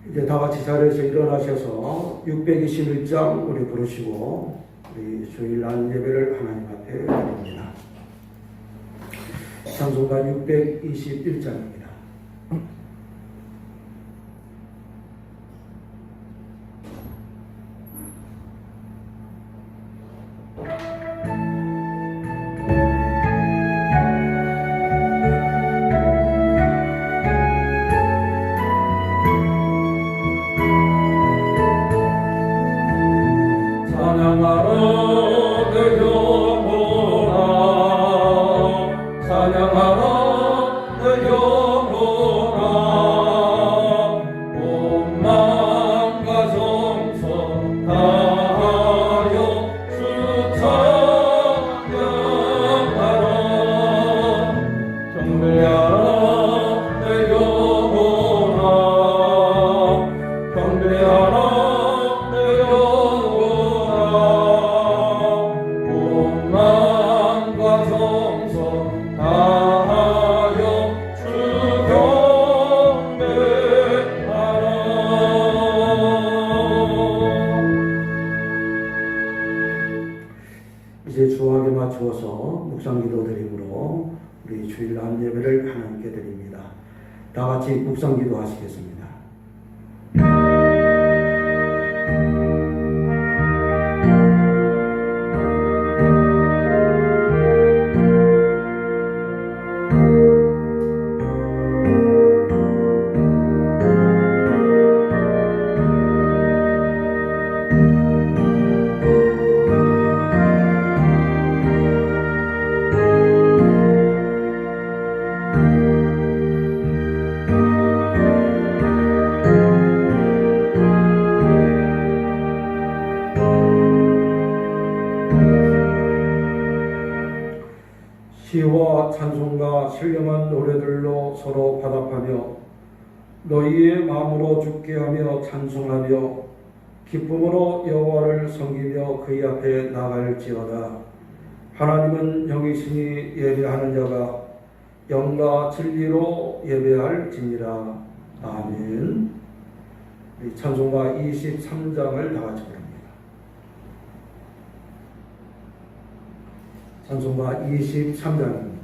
이제 다 같이 자리에서 일어나셔서 621장 우리 부르시고 우리 주일날 예배를 하나님 앞에 드립니다. 찬송가 621장입니다. 이제 주학에 맞추어서 묵상기도 드림으로 우리 주일날 예배를 하나님께 드립니다. 다 같이 묵상기도 하시겠습니다. 시와 찬송과 신령한 노래들로 서로 화답하며 너희의 마음으로 주께 하며 찬송하며 기쁨으로 여호와를 섬기며 그의 앞에 나갈지어다. 하나님은 영이시니 예배하는 자가 영과 진리로 예배할지니라. 아멘. 찬송가 23장을 다 같이 부릅니다. 찬송가 23장입니다.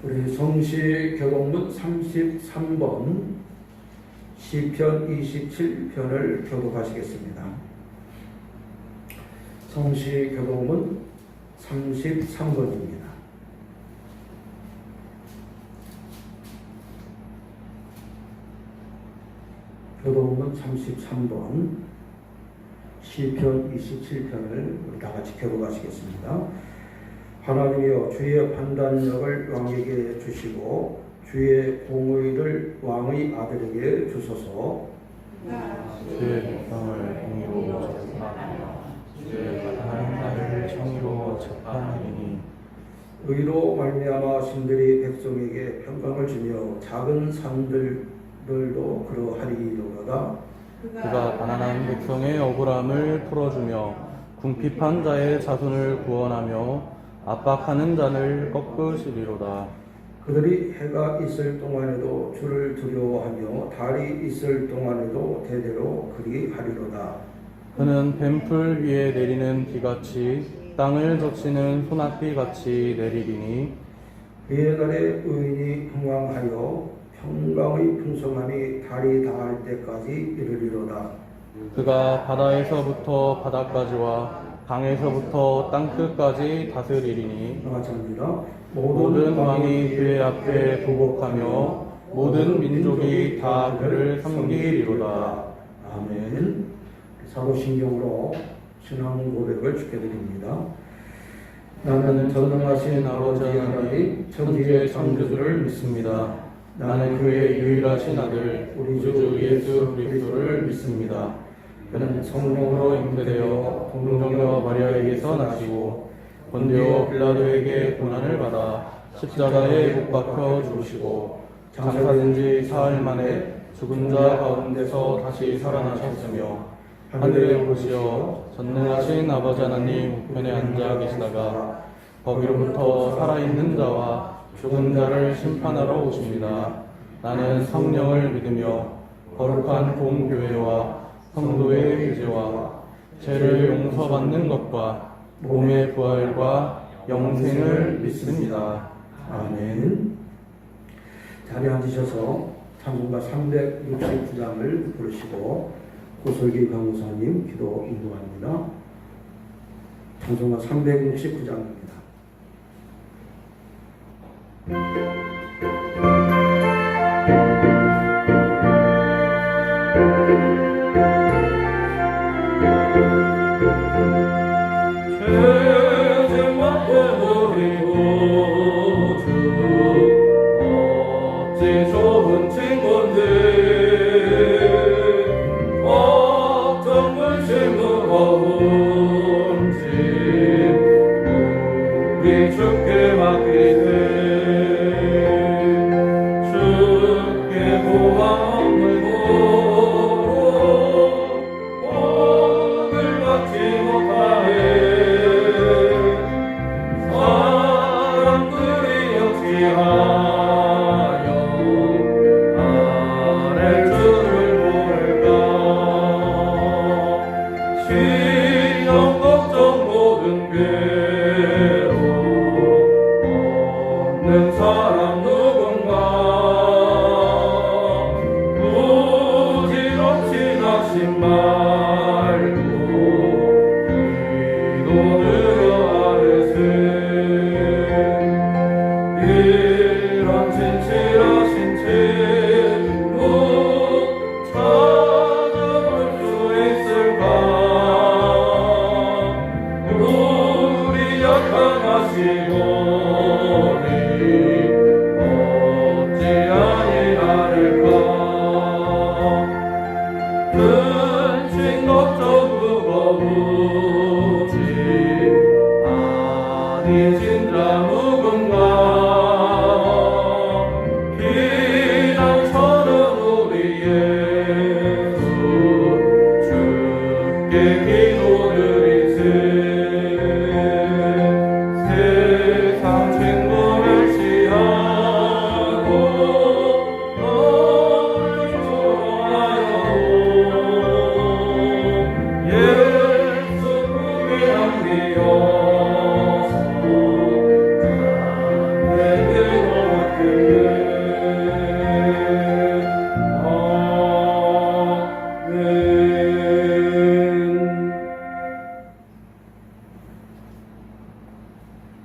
우리 성시교독문 33번 시편 27편을 교독하시겠습니다. 성시교독문 33번입니다. 교독문 33번 시편 27편을 우리 다 같이 교독하시겠습니다. 하나님이여 주의 판단력을 왕에게 주시고 주의 공의를 왕의 아들에게 주소서. 주의 백성을 공의로 재판하며 주의 가난한 자를 정의로 재판하리니 의로 말미암아 신들이 백성에게 평강을 주며 작은 산들도 그러하리로다. 그가 가난한 백성의 억울함을 풀어주며 궁핍한 자의 자손을 구원하며 압박하는 자를 꺾으시리로다. 그들이 해가 있을 동안에도 주를 두려워하며 달이 있을 동안에도 대대로 그리하리로다. 그는 뱀풀 위에 내리는 비같이 땅을 적시는 소낙비같이 내리리니 그의 날에 의인이 흥왕하여 평강의 풍성함이 달이 닿을 때까지 이르리로다. 그가 바다에서부터 바다까지와 강에서부터 땅끝까지 다스리리니 감사합니다. 모든 왕이 그의 앞에 보복하며 모든 민족이 다 그를 섬기리로다. 아멘. 사도신경으로 신앙 고백을 주게 드립니다. 나는 전능하신 아버지 하나님 천지의 창조주를 믿습니다. 나는 그의 유일하신 아들 우리 주 예수 그리스도를 믿습니다. 그는 성령으로 잉태되어 동정녀 마리아에게서 나시고 본디오 빌라도에게 고난을 받아 십자가에 못 박혀 죽으시고 장사된 지 사흘 만에 죽은 자 가운데서 다시 살아나셨으며 하늘에 오르시어 전능하신 아버지 하나님 우편에 앉아 계시다가 거기로부터 살아있는 자와 죽은 자를 심판하러 오십니다. 나는 성령을 믿으며 거룩한 공교회와 성도의 교제와 죄를 용서받는 것과 몸의 부활과 영생을 믿습니다. 아멘. 자리에 앉으셔서 찬송가 369장을 부르시고 고설기 강사님 기도 인도합니다. 찬송가 369장입니다.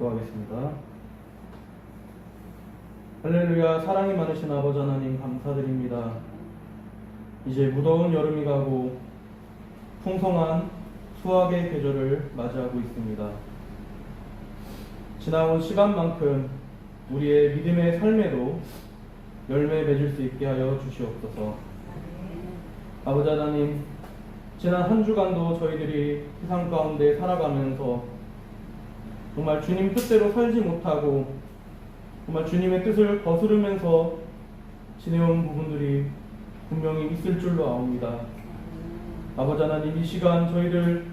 기도하겠습니다. 할렐루야. 사랑이 많으신 아버지 하나님 감사드립니다. 이제 무더운 여름이 가고 풍성한 수확의 계절을 맞이하고 있습니다. 지나온 시간만큼 우리의 믿음의 삶에도 열매 맺을 수 있게 하여 주시옵소서. 아버지 하나님, 지난 한 주간도 저희들이 세상 가운데 살아가면서 정말 주님 뜻대로 살지 못하고 정말 주님의 뜻을 거스르면서 지내온 부분들이 분명히 있을 줄로 아옵니다. 아버지 하나님, 이 시간 저희들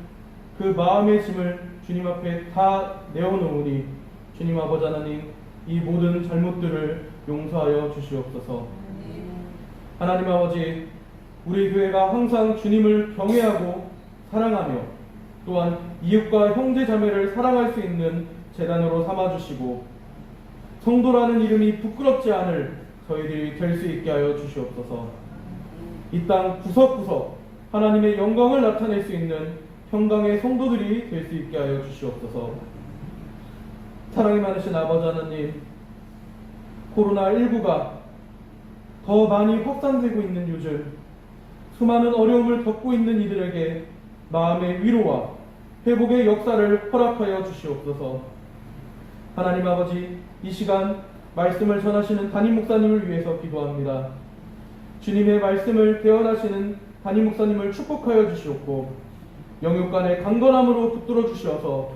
그 마음의 짐을 주님 앞에 다 내어놓으니 주님 아버지 하나님 이 모든 잘못들을 용서하여 주시옵소서. 하나님 아버지, 우리 교회가 항상 주님을 경외하고 사랑하며 또한 이웃과 형제 자매를 사랑할 수 있는 재단으로 삼아주시고 성도라는 이름이 부끄럽지 않을 저희들이 될 수 있게 하여 주시옵소서. 이 땅 구석구석 하나님의 영광을 나타낼 수 있는 평강의 성도들이 될 수 있게 하여 주시옵소서. 사랑이 많으신 아버지 하나님, 코로나19가 더 많이 확산되고 있는 요즘 수많은 어려움을 겪고 있는 이들에게 마음의 위로와 회복의 역사를 허락하여 주시옵소서. 하나님 아버지, 이 시간 말씀을 전하시는 담임 목사님을 위해서 기도합니다. 주님의 말씀을 대언하시는 담임 목사님을 축복하여 주시옵고 영육간의 강건함으로 붙들어 주시어서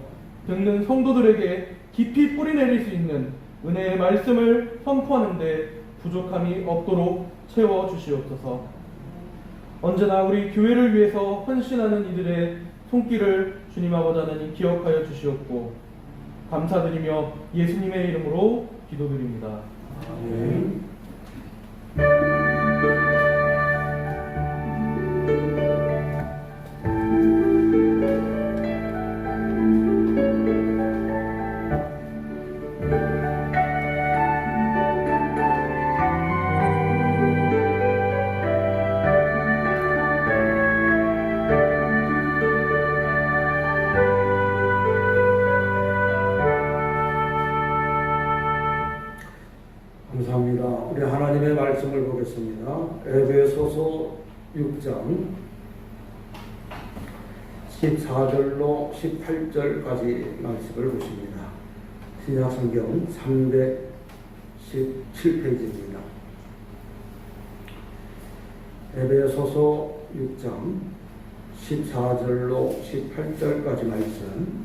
듣는 성도들에게 깊이 뿌리내릴 수 있는 은혜의 말씀을 선포하는 데 부족함이 없도록 채워 주시옵소서. 언제나 우리 교회를 위해서 헌신하는 이들의 손길을 주님 아버지 하나님 기억하여 주시옵고 감사드리며 예수님의 이름으로 기도드립니다. 아멘. 감사합니다. 우리 하나님의 말씀을 보겠습니다. 에베소서 6장 14절로 18절까지 말씀을 보십니다. 신약성경 317페이지입니다. 에베소서 6장 14절로 18절까지 말씀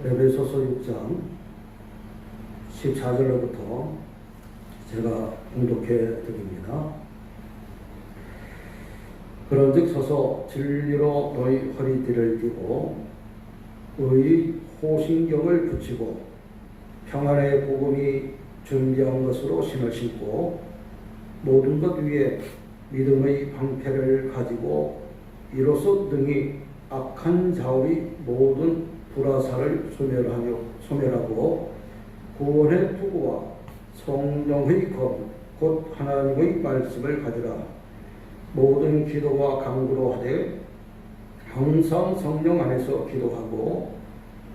에베소서 6장 14절로부터 제가 봉독해 드립니다. 그런즉 서서 진리로 너희 허리띠를 띠고 의의 호신경을 붙이고 평안의 복음이 준비한 것으로 신을 신고 모든 것 위에 믿음의 방패를 가지고 이로써 능히 악한 자의 모든 불화살을 소멸하고 구원의 투구와 성령의 검 곧 하나님의 말씀을 가지라. 모든 기도와 간구로 하되 항상 성령 안에서 기도하고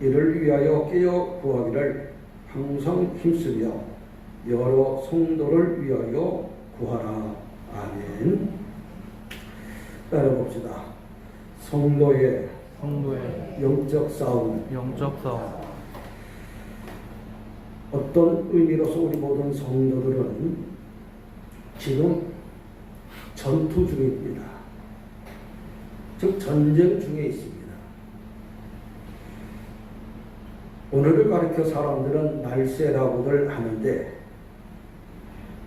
이를 위하여 깨어 구하기를 항상 힘쓰며 여러 성도를 위하여 구하라. 아멘. 따라봅시다. 성도의 영적 싸움. 어떤 의미로서 우리 모든 성도들은 지금 전투 중입니다. 즉 전쟁 중에 있습니다. 오늘을 가리켜 사람들은 말세라고들 하는데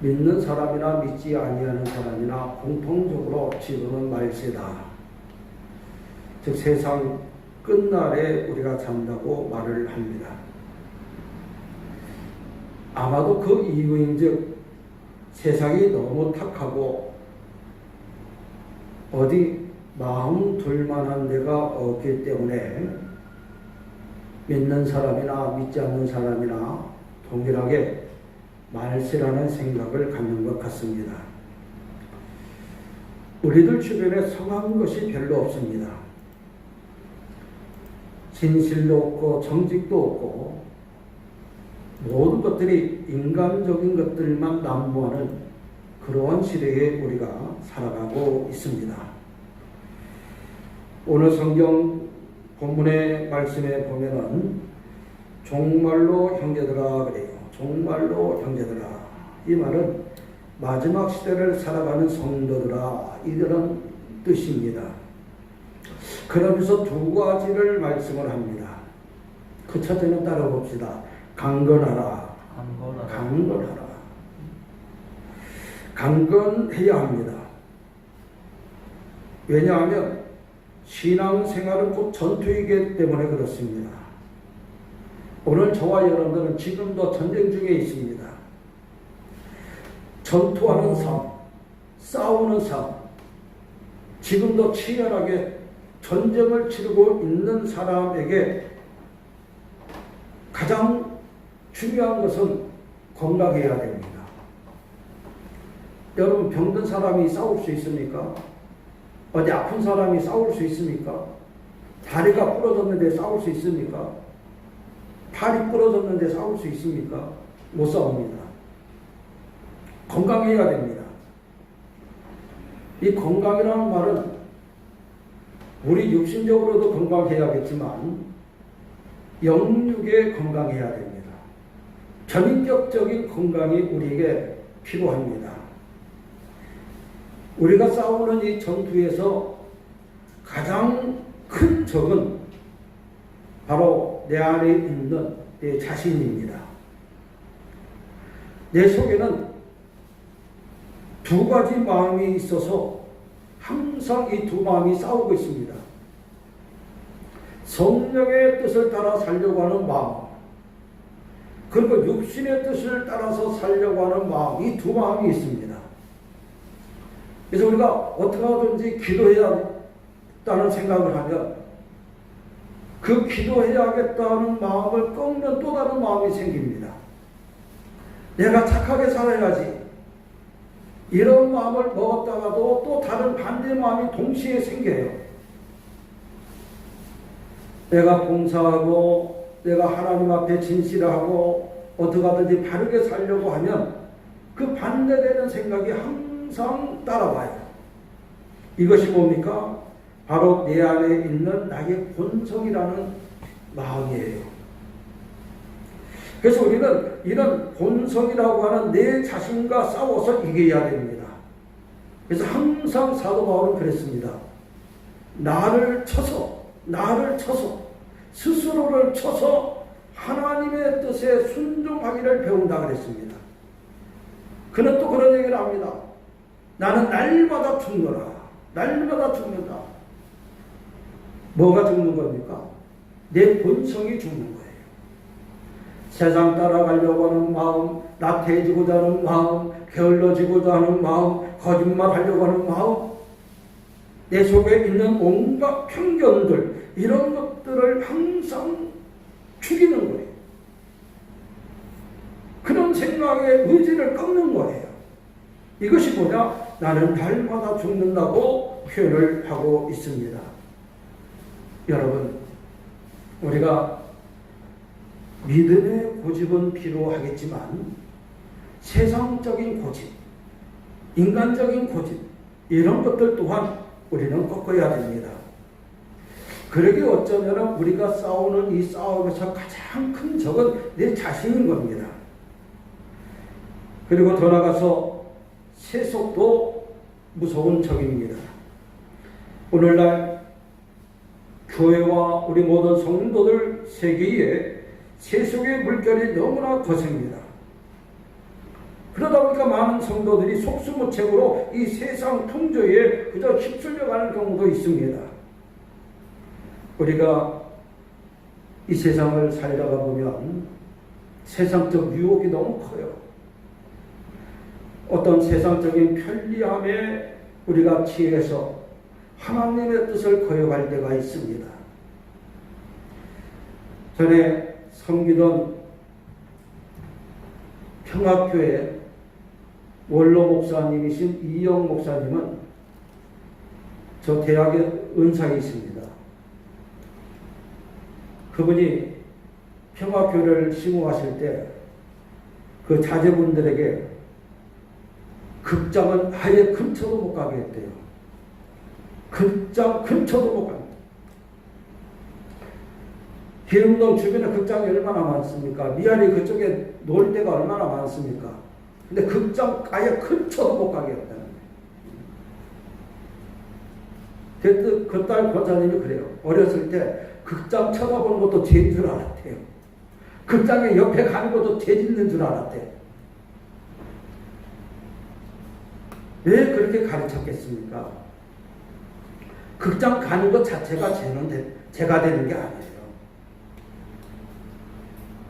믿는 사람이나 믿지 아니하는 사람이나 공통적으로 지금은 말세다. 즉 세상 끝날에 우리가 산다고 말을 합니다. 아마도 그 이유인즉 세상이 너무 탁하고 어디 마음 둘 만한 데가 없기 때문에 믿는 사람이나 믿지 않는 사람이나 동일하게 말세라는 생각을 갖는 것 같습니다. 우리들 주변에 성한 것이 별로 없습니다. 진실도 없고 정직도 없고 모든 것들이 인간적인 것들만 난무하는 그러한 시대에 우리가 살아가고 있습니다. 오늘 성경 본문의 말씀에 보면은 종말로 형제들아 그래요. 종말로 형제들아. 이 말은 마지막 시대를 살아가는 성도들아 이런 뜻입니다. 그러면서 두 가지를 말씀을 합니다. 그 첫째는 따라 봅시다. 강건하라. 강건하라. 강건해야 합니다. 왜냐하면 신앙생활은 곧 전투이기 때문에 그렇습니다. 오늘 저와 여러분들은 지금도 전쟁 중에 있습니다. 전투하는 삶, 싸우는 삶, 지금도 치열하게 전쟁을 치르고 있는 사람에게 가장 중요한 것은 건강해야 됩니다. 여러분, 병든 사람이 싸울 수 있습니까? 어디 아픈 사람이 싸울 수 있습니까? 다리가 부러졌는데 싸울 수 있습니까? 팔이 부러졌는데 싸울 수 있습니까? 못 싸웁니다. 건강해야 됩니다. 이 건강이라는 말은 우리 육신적으로도 건강해야겠지만 영육에 건강해야 됩니다. 전인격적인 건강이 우리에게 필요합니다. 우리가 싸우는 이 전투에서 가장 큰 적은 바로 내 안에 있는 내 자신입니다. 내 속에는 두 가지 마음이 있어서 항상 이 두 마음이 싸우고 있습니다. 성령의 뜻을 따라 살려고 하는 마음, 그리고 육신의 뜻을 따라서 살려고 하는 마음, 이 두 마음이 있습니다. 그래서 우리가 어떻게 하든지 기도해야겠다는 생각을 하면 그 기도해야겠다는 마음을 꺾는 또 다른 마음이 생깁니다. 내가 착하게 살아야지. 이런 마음을 먹었다가도 또 다른 반대 마음이 동시에 생겨요. 내가 봉사하고 내가 하나님 앞에 진실하고 어떻게 하든지 바르게 살려고 하면 그 반대되는 생각이 항상 따라와요. 이것이 뭡니까? 바로 내 안에 있는 나의 본성이라는 마음이에요. 그래서 우리는 이런 본성이라고 하는 내 자신과 싸워서 이겨야 됩니다. 그래서 항상 사도 바울은 그랬습니다. 나를 쳐서 스스로를 쳐서 하나님의 뜻에 순종하기를 배운다 그랬습니다. 그는 또 그런 얘기를 합니다. 나는 날마다 죽노라. 날마다 죽는다. 뭐가 죽는 겁니까? 내 본성이 죽는 거예요. 세상 따라가려고 하는 마음, 나태해지고자 하는 마음, 게을러지고자 하는 마음, 거짓말하려고 하는 마음, 내 속에 있는 온갖 편견들, 이런 것들을 항상 죽이는 거예요. 그런 생각의 의지를 꺾는 거예요. 이것이 뭐냐? 나는 날마다 죽는다고 표현을 하고 있습니다. 여러분, 우리가 믿음의 고집은 필요하겠지만 세상적인 고집, 인간적인 고집, 이런 것들 또한 우리는 꺾어야 됩니다. 그러게 어쩌면 우리가 싸우는 이 싸움에서 가장 큰 적은 내 자신인 겁니다. 그리고 더 나아가서 세속도 무서운 적입니다. 오늘날 교회와 우리 모든 성도들 세계에 세속의 물결이 너무나 거셉니다. 그러다 보니까 많은 성도들이 속수무책으로 이 세상 풍조에 그저 휩쓸려가는 경우도 있습니다. 우리가 이 세상을 살다가 보면 세상적 유혹이 너무 커요. 어떤 세상적인 편리함에 우리가 취해서 하나님의 뜻을 거역할 때가 있습니다. 전에 섬기던 평화교회 원로 목사님이신 이영 목사님은 저 대학에 은사가 있습니다. 그분이 평화교회를 심호하실 때 그 자제분들에게 극장은 아예 근처도 못 가게 했대요. 극장 근처도 못 갑니다. 기흥동 주변에 극장이 얼마나 많습니까? 미아리 그쪽에 놀 데가 얼마나 많습니까? 근데 극장 아예 근처도 못 가게 했다는 거예요. 그딸 권사님이 그래요. 어렸을 때 극장 쳐다보는 것도 죄인 줄 알았대요. 극장에 옆에 가는 것도 죄 짓는 줄 알았대요. 왜 그렇게 가르쳤겠습니까? 극장 가는 것 자체가 죄가 되는 게 아니에요.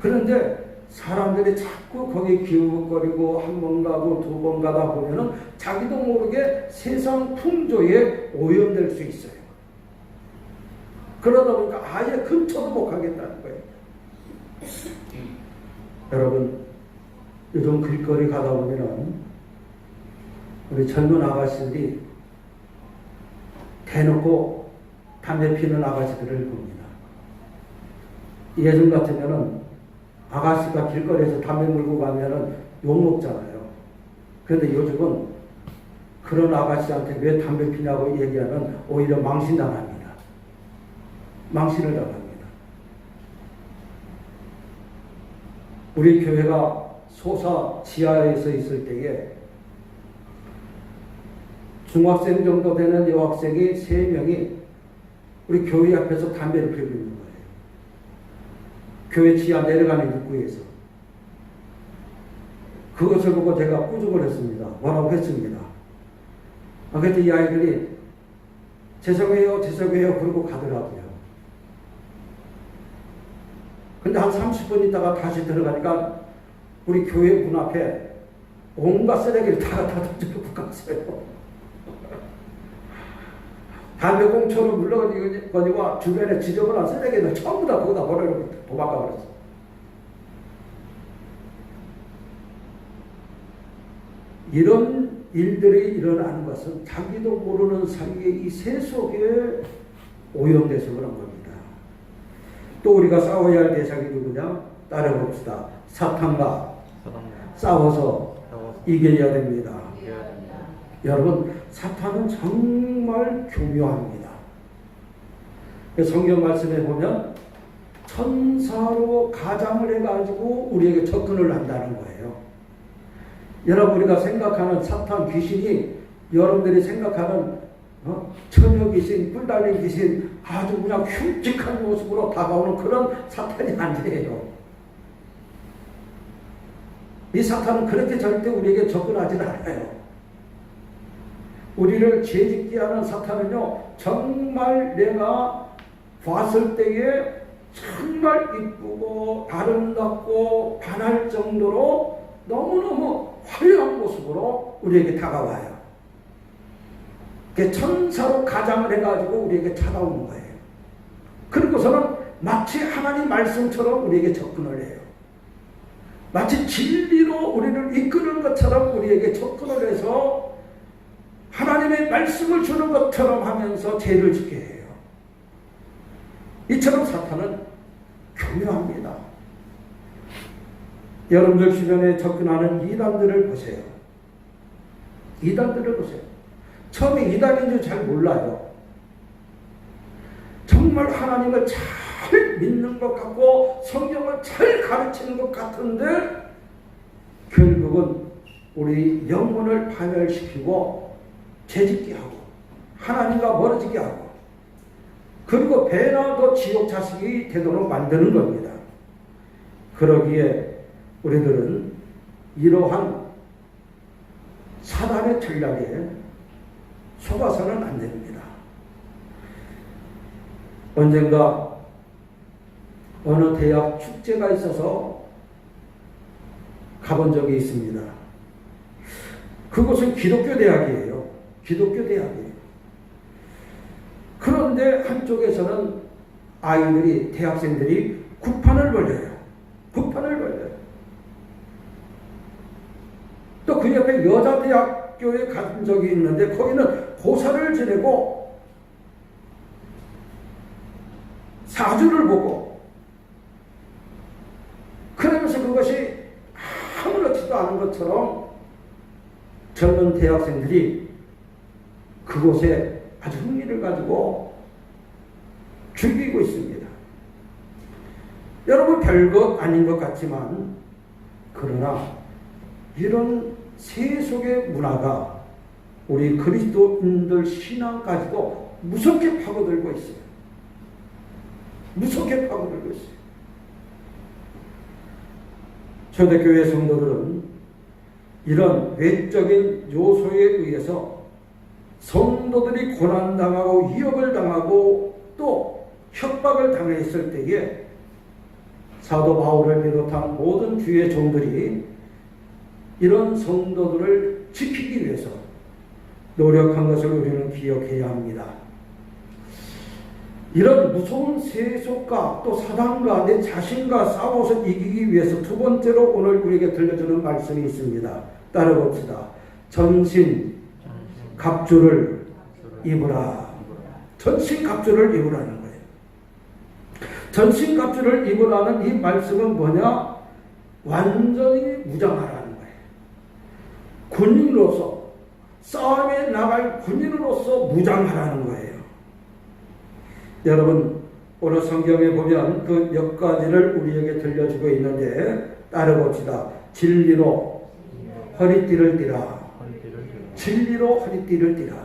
그런데 사람들이 자꾸 거기 기웃거리고 한 번 가고 두 번 가다 보면은 자기도 모르게 세상 풍조에 오염될 수 있어요. 그러다 보니까 아예 근처도 못 가겠다는 거예요. 여러분, 요즘 길거리 가다 보면은 우리 젊은 아가씨들이 대놓고 담배 피는 아가씨들을 봅니다. 예전 같으면은 아가씨가 길거리에서 담배 물고 가면은 욕먹잖아요. 그런데 요즘은 그런 아가씨한테 왜 담배 피냐고 얘기하면 오히려 망신당합니다. 망신을 당합니다. 우리 교회가 소사 지하에서 있을 때에 중학생 정도 되는 여학생이 3명이 우리 교회 앞에서 담배를 피우고 있는 거예요. 교회 지하 내려가는 입구에서. 그것을 보고 제가 꾸중을 했습니다. 뭐라고 했습니다. 그때 이 아이들이 죄송해요 그러고 가더라고요. 근데 한 30분 있다가 다시 들어가니까 우리 교회 문 앞에 온갖 쓰레기를 다 던져놓고 갔어요. 담배 공초를 물러가지고 주변에 지저분한 쓰레기들 전부 다 거기다 버려놓고 도망가 버렸어. 이런 일들이 일어나는 것은 자기도 모르는 사이에 이 세속에 오염돼서 그런 겁니다. 또 우리가 싸워야 할 대상이 누구냐? 따라봅시다. 사탄과 싸워서 이겨야 됩니다. 여러분, 사탄은 정말 교묘합니다. 성경 말씀에 보면 천사로 가장을 해가지고 우리에게 접근을 한다는 거예요. 여러분, 우리가 생각하는 사탄 귀신이 여러분들이 생각하는 처녀 귀신, 뿔 달린 귀신, 아주 그냥 흉측한 모습으로 다가오는 그런 사탄이 아니에요. 이 사탄은 그렇게 절대 우리에게 접근하지는 않아요. 우리를 죄짓게 하는 사탄은요, 정말 내가 봤을 때에 정말 이쁘고 아름답고 반할 정도로 너무너무 화려한 모습으로 우리에게 다가와요. 천사로 가장을 해가지고 우리에게 찾아오는 거예요. 그리고서는 마치 하나님 말씀처럼 우리에게 접근을 해요. 마치 진리로 우리를 이끄는 것처럼 우리에게 접근을 해서 하나님의 말씀을 주는 것처럼 하면서 죄를 짓게 해요. 이처럼 사탄은 교묘합니다. 여러분들 주변에 접근하는 이단들을 보세요. 이단들을 보세요. 처음에 이단인 줄 잘 몰라요. 정말 하나님을 잘 믿는 것 같고 성경을 잘 가르치는 것 같은데 결국은 우리 영혼을 파멸시키고 죄짓게 하고 하나님과 멀어지게 하고 그리고 배나 더 지옥 자식이 되도록 만드는 겁니다. 그러기에 우리들은 이러한 사단의 전략에 속아서는 안 됩니다. 언젠가 어느 대학 축제가 있어서 가본 적이 있습니다. 그곳은 기독교 대학이에요. 기독교 대학이에요. 그런데 한쪽에서는 아이들이, 대학생들이 구판을 벌려요. 구판을 벌려요. 또 그 옆에 여자대학교에 간 적이 있는데 거기는 고사를 지내고 사주를 보고 그러면서 그것이 아무렇지도 않은 것처럼 젊은 대학생들이 그곳에 아주 흥미를 가지고 즐기고 있습니다. 여러분, 별것 아닌 것 같지만 그러나 이런 세속의 문화가 우리 그리스도인들 신앙까지도 무섭게 파고들고 있어요. 무섭게 파고들고 있어요. 초대교회 성도들은 이런 외적인 요소에 의해서 성도들이 고난당하고 위협을 당하고 또 협박을 당했을 때에 사도 바울을 비롯한 모든 주의 종들이 이런 성도들을 지키기 위해서 노력한 것을 우리는 기억해야 합니다. 이런 무서운 세속과 또 사단과 내 자신과 싸워서 이기기 위해서 두 번째로 오늘 우리에게 들려주는 말씀이 있습니다. 따라봅시다. 전신 갑주를 입으라. 전신 갑주를 입으라는 거예요. 전신 갑주를 입으라는 이 말씀은 뭐냐? 완전히 무장하라는 거예요. 군인으로서 싸움에 나갈 군인으로서 무장하라는 거예요. 여러분, 오늘 성경에 보면 그 몇 가지를 우리에게 들려주고 있는데 따라봅시다. 진리로 허리띠를 띠라. 진리로 허리띠를 띠라.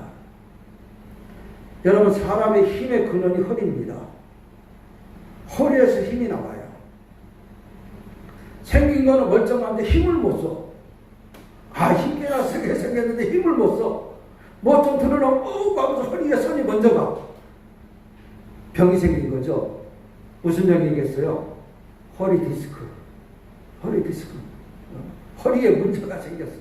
여러분, 사람의 힘의 근원이 허리입니다. 허리에서 힘이 나와요. 생긴 거는 멀쩡한데 힘을 못 써. 힘께나 세게 생겼는데 힘을 못 써. 뭐 좀 들어놓으면 하면서 허리에 손이 먼저 가. 병이 생긴 거죠. 무슨 병이겠어요? 허리 디스크. 허리 디스크. 허리에 문제가 생겼어.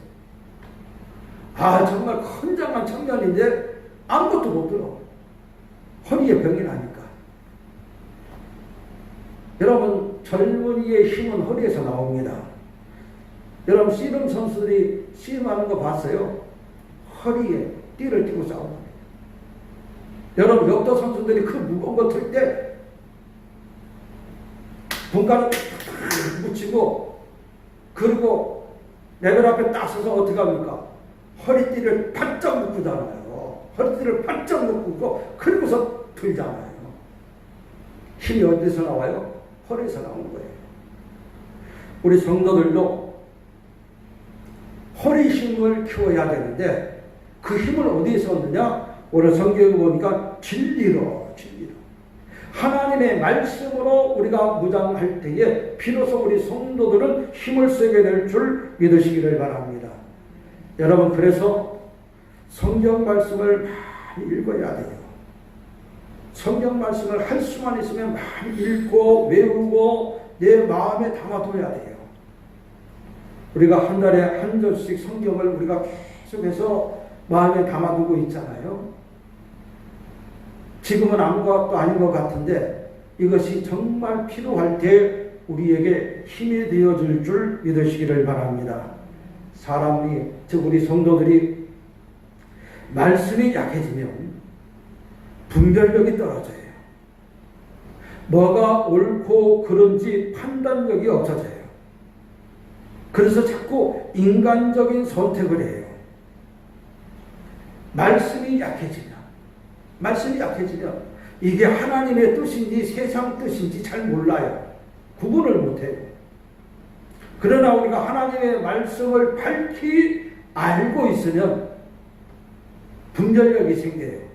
정말 건장한 청년인데 아무것도 못 들어. 허리에 병이 나니까. 여러분, 젊은이의 힘은 허리에서 나옵니다. 여러분, 씨름 선수들이 씨름하는 거 봤어요? 허리에 띠를 띠고 싸웁니다. 여러분, 역도 선수들이 그 무거운 거 틀 때 분가를 묻히고 그리고 레벨 앞에 딱 서서 어떻게 합니까? 허리띠를 바짝 묶잖아요. 허리띠를 바짝 묶고 그리고서 들잖아요. 힘이 어디서 나와요? 허리에서 나오는 거예요. 우리 성도들도 허리 힘을 키워야 되는데 그 힘을 어디에서 얻느냐? 오늘 성경에 보니까 진리로 하나님의 말씀으로 우리가 무장할 때에 비로소 우리 성도들은 힘을 쓰게 될 줄 믿으시기를 바랍니다. 여러분, 그래서 성경 말씀을 많이 읽어야 돼요. 성경 말씀을 할 수만 있으면 많이 읽고 외우고 내 마음에 담아둬야 돼요. 우리가 한 달에 한 절씩 성경을 우리가 계속해서 마음에 담아두고 있잖아요. 지금은 아무것도 아닌 것 같은데 이것이 정말 필요할 때 우리에게 힘이 되어줄 줄 믿으시기를 바랍니다. 사람이, 즉 우리 성도들이 말씀이 약해지면 분별력이 떨어져요. 뭐가 옳고 그른지 판단력이 없어져요. 그래서 자꾸 인간적인 선택을 해요. 말씀이 약해지면 이게 하나님의 뜻인지 세상 뜻인지 잘 몰라요. 구분을 못해요. 그러나 우리가 하나님의 말씀을 밝히 알고 있으면 분별력이 생겨요.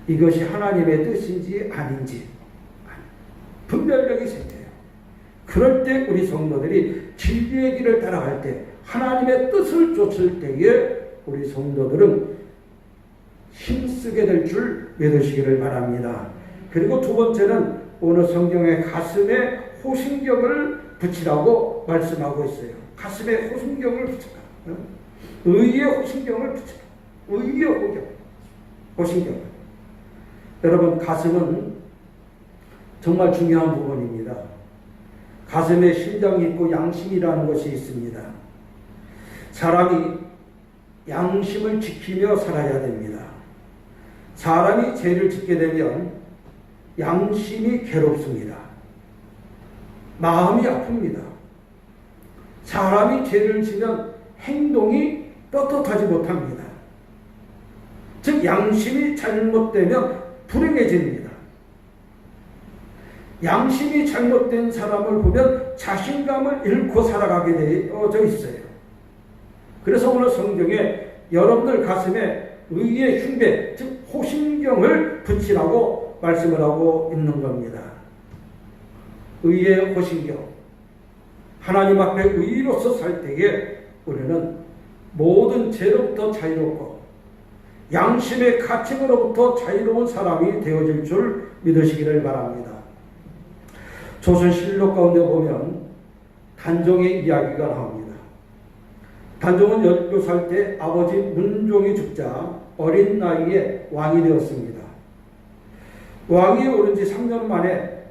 이것이 하나님의 뜻인지 아닌지 분별력이 생겨요. 그럴 때 우리 성도들이 진리의 길을 따라갈 때 하나님의 뜻을 쫓을 때에 우리 성도들은 힘쓰게 될 줄 믿으시기를 바랍니다. 그리고 두 번째는 오늘 성경의 가슴에 호신경을 붙이라고 말씀하고 있어요. 가슴에 호신경을 붙여라. 의의 호신경을 붙여라. 의의 호신경. 여러분, 가슴은 정말 중요한 부분입니다. 가슴에 심장이 있고 양심이라는 것이 있습니다. 사람이 양심을 지키며 살아야 됩니다. 사람이 죄를 짓게 되면 양심이 괴롭습니다. 마음이 아픕니다. 사람이 죄를 지면 행동이 떳떳하지 못합니다. 즉 양심이 잘못되면 불행해집니다. 양심이 잘못된 사람을 보면 자신감을 잃고 살아가게 되어 있어요. 그래서 오늘 성경에 여러분들 가슴에 의의 흉배, 즉 호신경 호신경을 붙이라고 말씀을 하고 있는 겁니다. 의의 호신경. 하나님 앞에 의로서 살 때에 우리는 모든 죄로부터 자유롭고 양심의 가책으로부터 자유로운 사람이 되어질 줄 믿으시기를 바랍니다. 조선실록 가운데 보면 단종의 이야기가 나옵니다. 단종은 12살 때 아버지 문종이 죽자 어린 나이에 왕이 되었습니다. 왕이 오른 지 3년 만에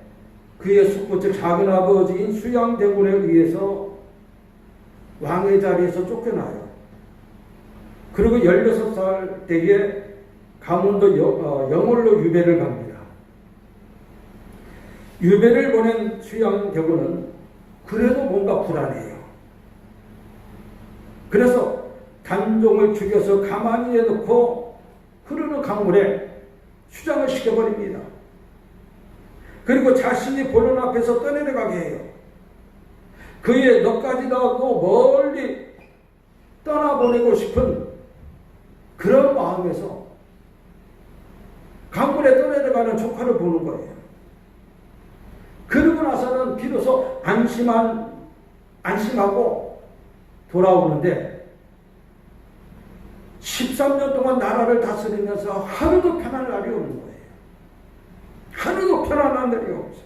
그의 숙부 즉 작은아버지인 수양대군에 의해서 왕의 자리에서 쫓겨나요. 그리고 16살 때에 강원도 영월로 유배를 갑니다. 유배를 보낸 수양대군은 그래도 뭔가 불안해요. 그래서 단종을 죽여서 가만히 해놓고 흐르는 강물에 수장을 시켜버립니다. 그리고 자신이 보는 앞에서 떠내려가게 해요. 그의 너까지라도 멀리 떠나보내고 싶은 그런 마음에서 강물에 떠내려가는 조카를 보는 거예요. 그러고 나서는 비로소 안심하고 돌아오는데 13년 동안 나라를 다스리면서 하루도 편한 날이 없는 거예요. 하루도 편안한 날이 없어요.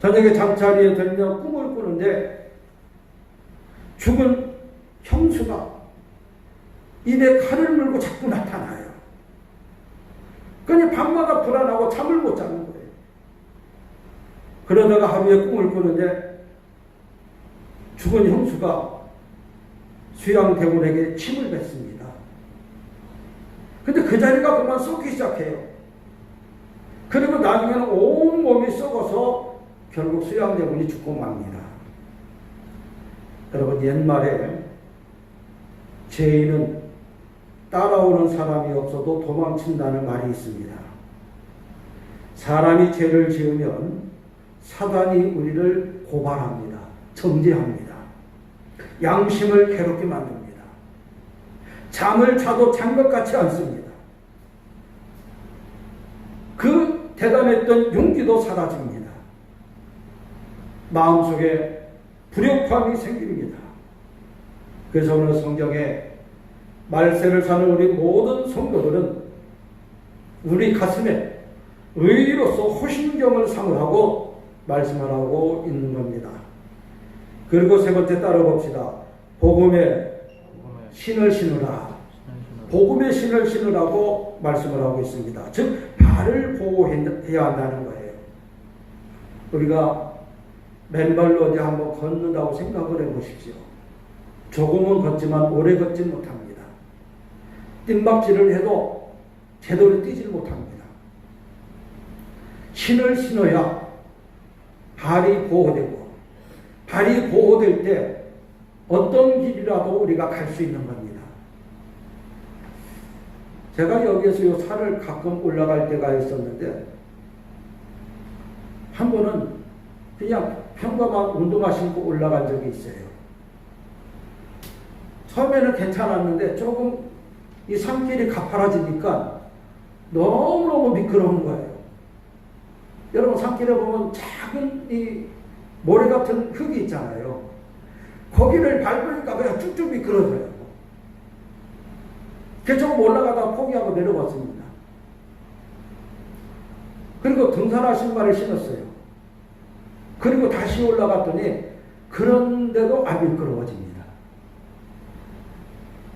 저녁에 잠자리에 들며 꿈을 꾸는데 죽은 형수가 입에 칼을 물고 자꾸 나타나요. 그러니 밤마다 불안하고 잠을 못 자는 거예요. 그러다가 하루에 꿈을 꾸는데 죽은 형수가 수양대군에게 침을 뱉습니다. 근데 그 자리가 그만 썩기 시작해요. 그리고 나중에는 온몸이 썩어서 결국 수양대군이 죽고 맙니다. 여러분, 옛말에 죄인은 따라오는 사람이 없어도 도망친다는 말이 있습니다. 사람이 죄를 지으면 사단이 우리를 고발합니다. 정죄합니다. 양심을 괴롭게 만듭니다. 잠을 자도 잔 것 같지 않습니다. 그 대단했던 용기도 사라집니다. 마음속에 불협화음이 생깁니다. 그래서 오늘 성경에 말세를 사는 우리 모든 성도들은 우리 가슴에 의로서 호신경을 삼으라고 말씀을 하고 있는 겁니다. 그리고 세 번째 따라 봅시다. 복음의 신을 신으라. 복음의 신을 신으라고 말씀을 하고 있습니다. 즉 발을 보호해야 한다는 거예요. 우리가 맨발로 어디 한번 걷는다고 생각을 해보십시오. 조금은 걷지만 오래 걷지 못합니다. 뜀박질을 해도 제대로 뛰질 못합니다. 신을 신어야 발이 보호되고, 발이 보호될 때 어떤 길이라도 우리가 갈 수 있는 겁니다. 제가 여기에서 요 산을 가끔 올라갈 때가 있었는데, 한 번은 그냥 평범한 운동화 신고 올라간 적이 있어요. 처음에는 괜찮았는데 조금 이 산길이 가파라지니까 너무너무 미끄러운 거예요. 여러분, 산길에 보면 작은 이 모래 같은 흙이 있잖아요. 거기를 밟으니까 그냥 쭉쭉 미끄러져요. 그래서 조금 올라가다가 포기하고 내려왔습니다. 그리고 등산화 신발을 신었어요. 그리고 다시 올라갔더니 그런데도 안 미끄러워집니다.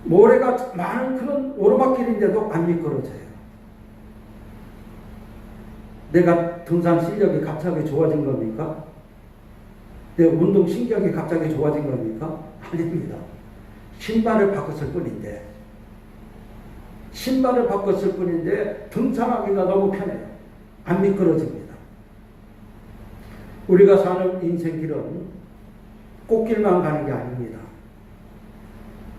모래가 많은 그런 오르막길인데도 안 미끄러져요. 내가 등산 실력이 갑자기 좋아진 겁니까? 내 운동 신경이 갑자기 좋아진 겁니까? 아닙니다. 신발을 바꿨을 뿐인데 등산하기가 너무 편해요. 안 미끄러집니다. 우리가 사는 인생길은 꽃길만 가는 게 아닙니다.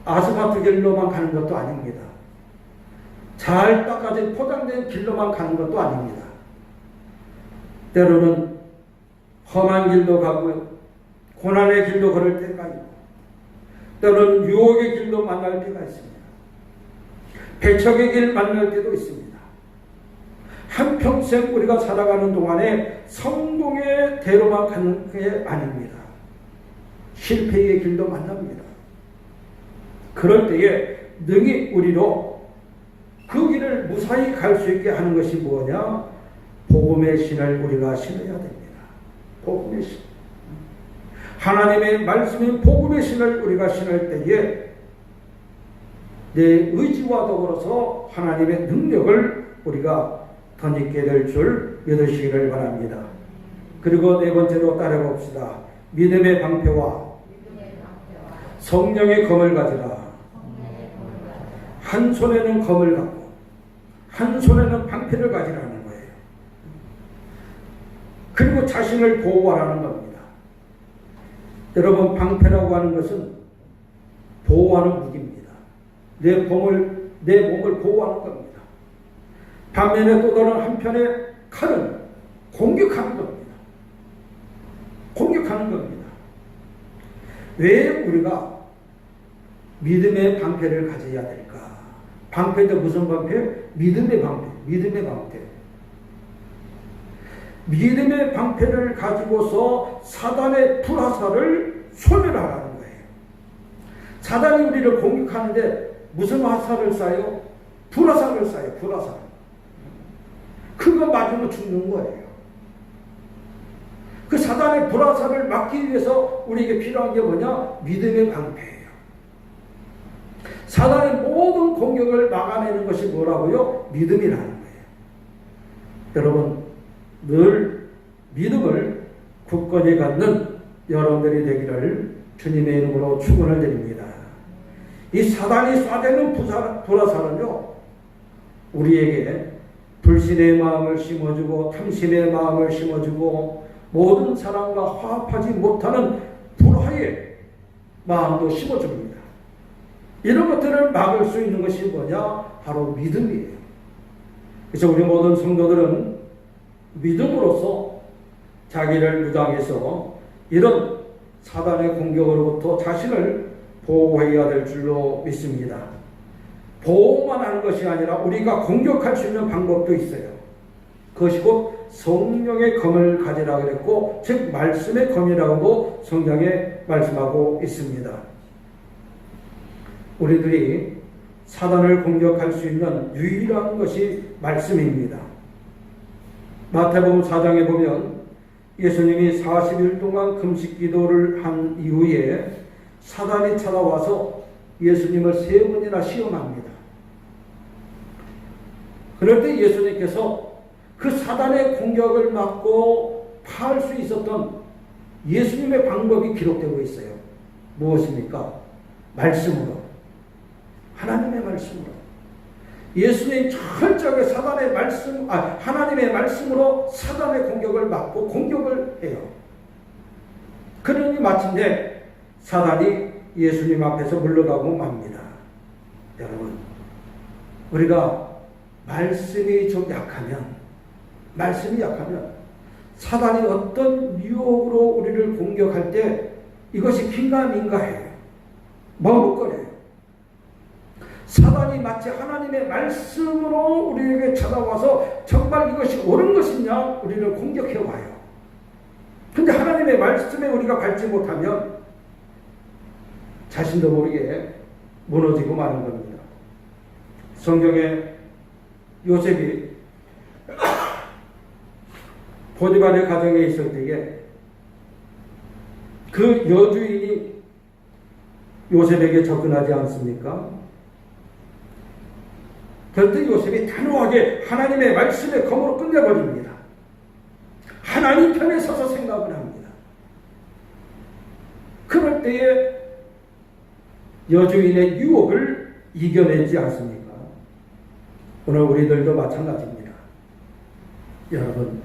아스팔트 길로만 가는 것도 아닙니다. 잘 닦아진 포장된 길로만 가는 것도 아닙니다. 때로는 험한 길도 가고 고난의 길도 걸을 때가 있고, 때로는 유혹의 길도 만날 때가 있습니다. 배척의 길 만날 때도 있습니다. 한평생 우리가 살아가는 동안에 성공의 대로만 가는 게 아닙니다. 실패의 길도 만납니다. 그럴 때에 능히 우리로 그 길을 무사히 갈 수 있게 하는 것이 뭐냐? 복음의 신을 우리가 신어야 됩니다. 복음의 신. 하나님의 말씀인 복음의 신을 우리가 신을 때에 내 의지와 더불어서 하나님의 능력을 우리가 덧입게 될 줄 믿으시기를 바랍니다. 그리고 네 번째로 따라봅시다. 믿음의 방패와 성령의 검을 가지라. 한 손에는 검을 갖고 한 손에는 방패를 가지라는 거예요. 그리고 자신을 보호하라는 겁니다. 여러분, 방패라고 하는 것은 보호하는 무기입니다. 내 몸을 보호하는 겁니다. 반면에 또 다른 한편의 칼은 공격하는 겁니다. 공격하는 겁니다. 왜 우리가 믿음의 방패를 가져야 될까? 방패도 무슨 방패? 믿음의 방패. 믿음의 방패. 믿음의 방패를 가지고서 사단의 불화살을 소멸하라는 거예요. 사단이 우리를 공격하는데 무슨 화살을 쏴요? 불화살을 쏴요. 불화살. 그거 맞으면 죽는 거예요. 그 사단의 불화살을 막기 위해서 우리에게 필요한 게 뭐냐? 믿음의 방패예요. 사단의 모든 공격을 막아내는 것이 뭐라고요? 믿음이라는 거예요. 여러분, 늘 믿음을 굳건히 갖는 여러분들이 되기를 주님의 이름으로 축원을 드립니다. 이 사단이 쏴대는 불화살은요, 우리에게 불신의 마음을 심어주고 탐심의 마음을 심어주고 모든 사람과 화합하지 못하는 불화의 마음도 심어줍니다. 이런 것들을 막을 수 있는 것이 뭐냐? 바로 믿음이에요. 그래서 우리 모든 성도들은 믿음으로써 자기를 무장해서 이런 사단의 공격으로부터 자신을 보호해야 될 줄로 믿습니다. 보호만 하는 것이 아니라 우리가 공격할 수 있는 방법도 있어요. 그것이 곧 성령의 검을 가지라 그랬고, 즉 말씀의 검이라고도 성경에 말씀하고 있습니다. 우리들이 사단을 공격할 수 있는 유일한 것이 말씀입니다. 마태복음 4장에 보면 예수님이 40일 동안 금식 기도를 한 이후에 사단이 찾아와서 예수님을 3번이나 시험합니다. 그럴 때 예수님께서 그 사단의 공격을 막고 파할 수 있었던 예수님의 방법이 기록되고 있어요. 무엇입니까? 말씀으로. 하나님의 말씀으로. 예수님 철저하게 하나님의 말씀으로 사단의 공격을 막고 공격을 해요. 그러니 마침내 사단이 예수님 앞에서 물러가고 맙니다. 여러분, 우리가 말씀이 약하면 사단이 어떤 유혹으로 우리를 공격할 때 이것이 긴가민가해요. 머뭇거려요. 사단이 마치 하나님의 말씀으로 우리에게 찾아와서 정말 이것이 옳은 것이냐 우리를 공격해 와요. 근데 하나님의 말씀에 우리가 밟지 못하면 자신도 모르게 무너지고 마는 겁니다. 성경에 요셉이 보디발의 가정에 있을 때에 그 여주인이 요셉에게 접근하지 않습니까? 그때 요셉이 단호하게 하나님의 말씀의 검으로 끝내버립니다. 하나님 편에 서서 생각을 합니다. 그럴 때에 여주인의 유혹을 이겨내지 않습니까? 오늘 우리들도 마찬가지입니다. 여러분,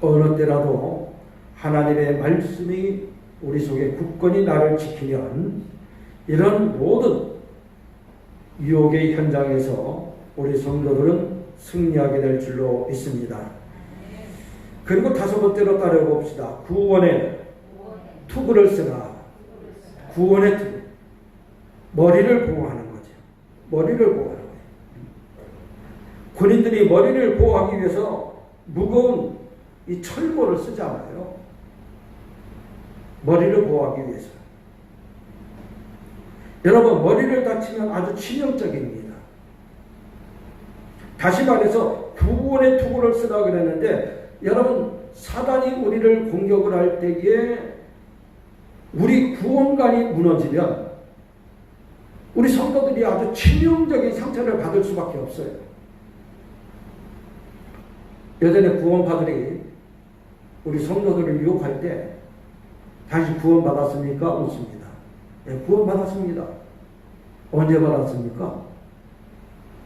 어느 때라도 하나님의 말씀이 우리 속에 굳건히 나를 지키면 이런 모든 유혹의 현장에서 우리 성도들은 승리하게 될 줄로 믿습니다. 그리고 5번째로 따라봅시다. 구원의 투구를 쓰라. 구원의 투구. 머리를 보호하는 거죠. 머리를 보호하는 거예요. 군인들이 머리를 보호하기 위해서 무거운 이 철모를 쓰잖아요. 머리를 보호하기 위해서. 여러분, 머리를 다치면 아주 치명적입니다. 다시 말해서 구원의 투구를 쓰라 그랬는데, 여러분, 사단이 우리를 공격을 할 때에 우리 구원관이 무너지면 우리 성도들이 아주 치명적인 상처를 받을 수밖에 없어요. 예전에 구원파들이 우리 성도들을 유혹할 때 다시 구원받았습니까? 묻습니다. 예, 구원받았습니다. 언제 받았습니까?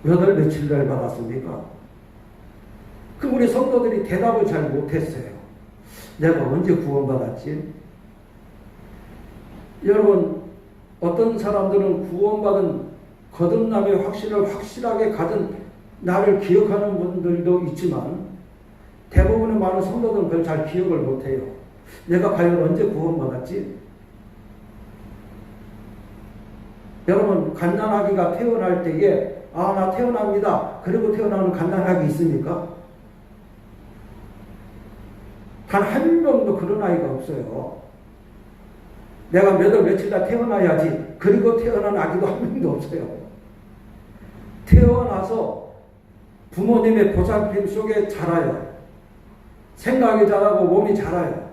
몇 월 며칠 날 받았습니까? 그 우리 성도들이 대답을 잘 못했어요. 내가 언제 구원받았지? 여러분, 어떤 사람들은 구원받은 거듭남의 확신을 확실하게 가진 나를 기억하는 분들도 있지만 대부분의 많은 성도들은 그걸 잘 기억을 못해요. 내가 과연 언제 구원받았지? 여러분, 갓난아기가 태어날 때에 나 태어납니다. 그리고 태어나는 갓난아기 있습니까? 단 한 명도 그런 아이가 없어요. 내가 몇 월 며칠 다 태어나야지. 그리고 태어난 아기도 한 명도 없어요. 태어나서 부모님의 보살핌 속에 자라요. 생각이 자라고 몸이 자라요.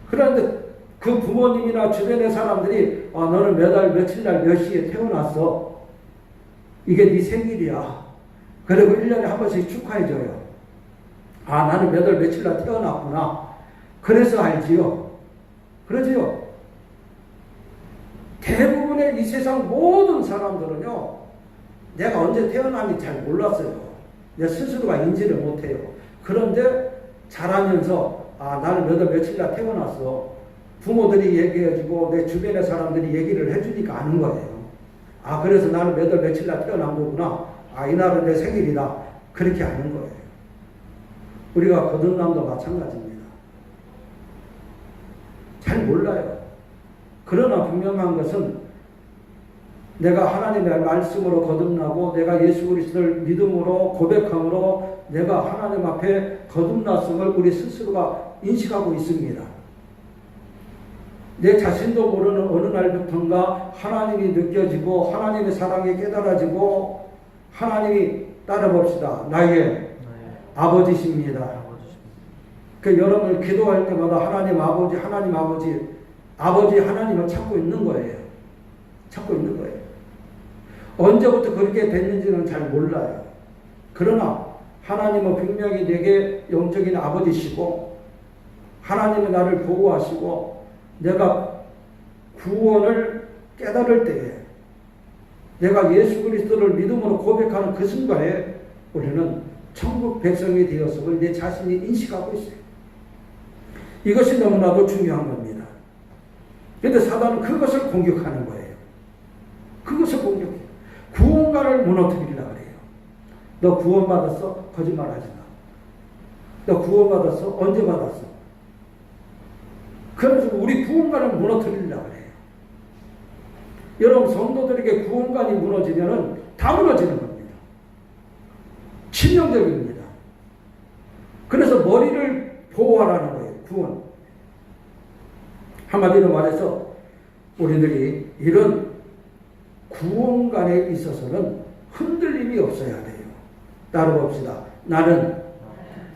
그런데 그 부모님이나 주변의 사람들이 너는 몇 월 며칠 날 몇 시에 태어났어. 이게 네 생일이야. 그리고 1년에 한 번씩 축하해줘요. 나는 몇 월 며칠 날 태어났구나. 그래서 알지요. 그러지요. 대부분의 이 세상 모든 사람들은요, 내가 언제 태어났는지 잘 몰랐어요. 내 스스로가 인지를 못해요. 그런데 자라면서 나는 몇 월 며칠 날 태어났어. 부모들이 얘기해주고 내 주변의 사람들이 얘기를 해주니까 아는 거예요. 그래서 나는 몇 월 며칠 날 태어난 거구나. 이날은 내 생일이다. 그렇게 아는 거예요. 우리가 거듭남도 마찬가지입니다. 잘 몰라요. 그러나 분명한 것은 내가 하나님의 말씀으로 거듭나고 내가 예수 그리스도를 믿음으로 고백함으로 내가 하나님 앞에 거듭났음을 우리 스스로가 인식하고 있습니다. 내 자신도 모르는 어느 날부터인가 하나님이 느껴지고 하나님의 사랑이 깨달아지고 하나님이 따라봅시다. 나의 아버지십니다. 여러분 기도할 때마다 하나님 아버지 하나님을 찾고 있는 거예요. 찾고 있는 거예요. 언제부터 그렇게 됐는지는 잘 몰라요. 그러나 하나님은 분명히 내게 영적인 아버지시고 하나님이 나를 보호하시고 내가 구원을 깨달을 때에 내가 예수 그리스도를 믿음으로 고백하는 그 순간에 우리는 천국 백성이 되었음을 내 자신이 인식하고 있어요. 이것이 너무나도 중요한 겁니다. 그런데 사단은 그것을 공격하는 거예요. 그것을 공격해요. 구원관을 무너뜨리려고 그래요. 너 구원받았어? 거짓말하지 마. 너 구원받았어? 언제 받았어? 그래서 우리 구원관을 무너뜨리려고 그래요. 여러분 성도들에게 구원관이 무너지면 다 무너지는 겁니다. 치명적입니다. 그래서 머리를 보호하라는 거예요. 구원. 한마디로 말해서 우리들이 이런 구원관에 있어서는 흔들림이 없어야 돼요. 따로 봅시다. 나는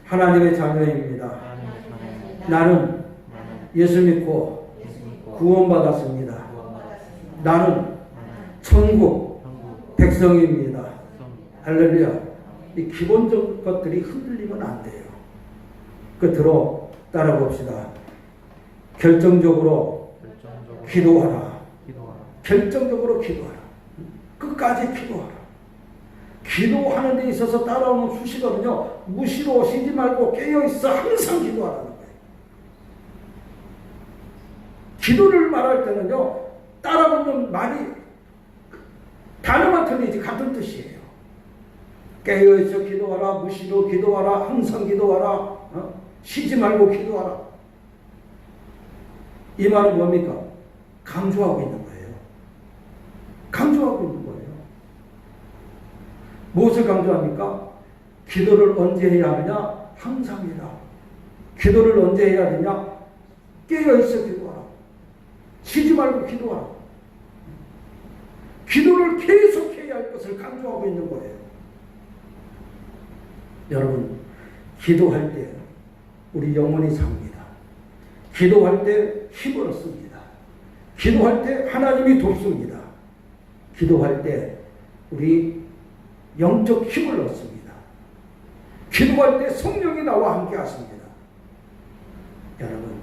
하나님의 자녀입니다. 나는 예수 믿고 구원받았습니다. 나는 천국 백성입니다. 할렐루야. 이 기본적 것들이 흔들리면 안 돼요. 끝으로 따라 봅시다. 결정적으로 기도하라. 결정적으로 기도하라. 끝까지 기도하라. 기도하는 데 있어서 따라오는 수식어는요, 무시로 쉬지 말고 깨어있어 항상 기도하라는 거예요. 기도를 말할 때는요, 따라붙는 말이 단어만 틀리지 같은 뜻이에요. 깨어있어 기도하라, 무시로 기도하라, 항상 기도하라, 쉬지 말고 기도하라. 이 말은 뭡니까? 강조하고 있는 거예요. 강조하고 있는 거예요. 무엇을 강조합니까? 기도를 언제 해야 하느냐? 항상이다. 기도를 언제 해야 되냐? 깨어있어 기도하라. 쉬지 말고 기도하라. 기도를 계속해야 할 것을 강조하고 있는 거예요. 여러분, 기도할 때 우리 영혼이 삽니다. 기도할 때 힘을 얻습니다. 기도할 때 하나님이 돕습니다. 기도할 때 우리 영적 힘을 얻습니다. 기도할 때 성령이 나와 함께 하십니다. 여러분,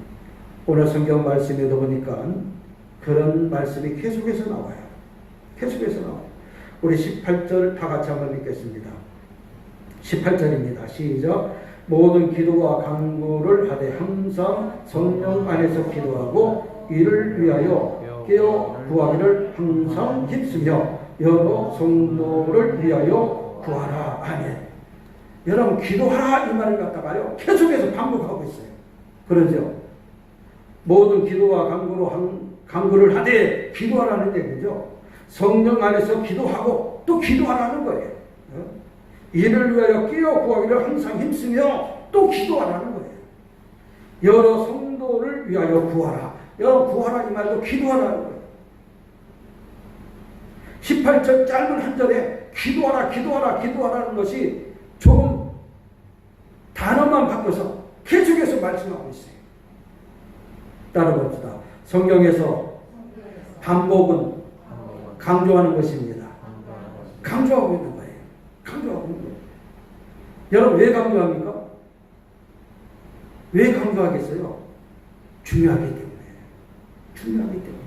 오늘 성경 말씀에도 보니까 그런 말씀이 계속해서 나와요. 계속해서 나와요. 우리 18절 다 같이 한번 읽겠습니다. 18절입니다. 시작. 모든 기도와 간구를 하되 항상 성령 안에서 기도하고 이를 위하여 깨어 구하기를 항상 힘쓰며 여러 성도를 위하여 구하라. 아멘. 여러분, 기도하라 이 말을 갖다가요 계속해서 반복하고 있어요. 그러죠? 모든 기도와 간구를 하되 기도하라는 얘기죠. 성령 안에서 기도하고 또 기도하라는 거예요. 이를 위하여 깨어 구하기를 항상 힘쓰며 또 기도하라는 거예요. 여러 성도를 위하여 구하라. 여러 구하라 이 말도 기도하라는 거예요. 18절 짧은 한 절에 기도하라 기도하라 기도하라는 것이 조금 단어만 바꿔서 계속해서 말씀하고 있어요. 따라봅시다. 성경에서 반복은 강조하는 것입니다. 강조하고 있는 거예요. 강조하고 있는 거예요. 여러분, 왜 강조합니까? 왜 강조하겠어요? 중요하기 때문에. 중요하기 때문에.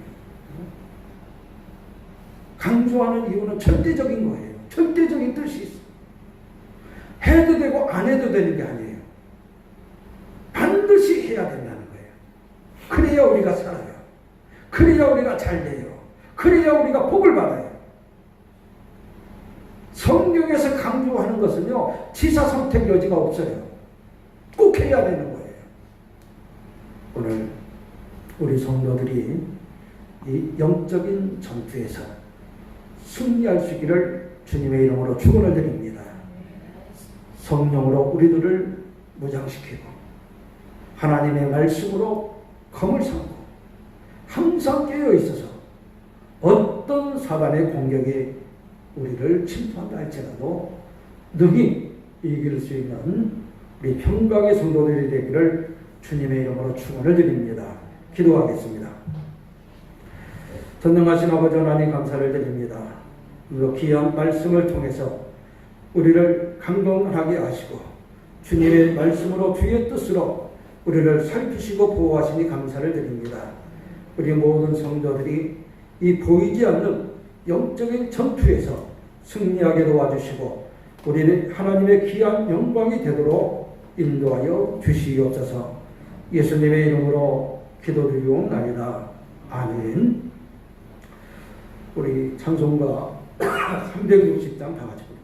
강조하는 이유는 절대적인 거예요. 절대적인 뜻이 있어요. 해도 되고 안 해도 되는 게 아니에요. 반드시 해야 된다는 거예요. 그래야 우리가 살아요. 그래야 우리가 잘 돼요. 그래야 우리가 복을 받아요. 성경에서 강조하는 것은요, 지사 선택 여지가 없어요. 꼭 해야 되는 거예요. 오늘 우리 성도들이 이 영적인 전투에서 승리할 수 있기를 주님의 이름으로 축원을 드립니다. 성령으로 우리들을 무장시키고 하나님의 말씀으로 검을 삼고 항상 깨어 있어서 어떤 사단의 공격이 우리를 침투한다 할지라도 능히 이길 수 있는 우리 평강의 성도들이 되기를 주님의 이름으로 축원을 드립니다. 기도하겠습니다. 전능하신 아버지 하나님 감사를 드립니다. 이 귀한 말씀을 통해서 우리를 강건하게 하시고 주님의 말씀으로 주의 뜻으로 우리를 살피시고 보호하시니 감사를 드립니다. 우리 모든 성도들이 이 보이지 않는 영적인 전투에서 승리하게 도와주시고 우리는 하나님의 귀한 영광이 되도록 인도하여 주시옵소서. 예수님의 이름으로 기도드리옵나이다. 아멘. 우리 찬송가 360장 다 같이 부릅니다.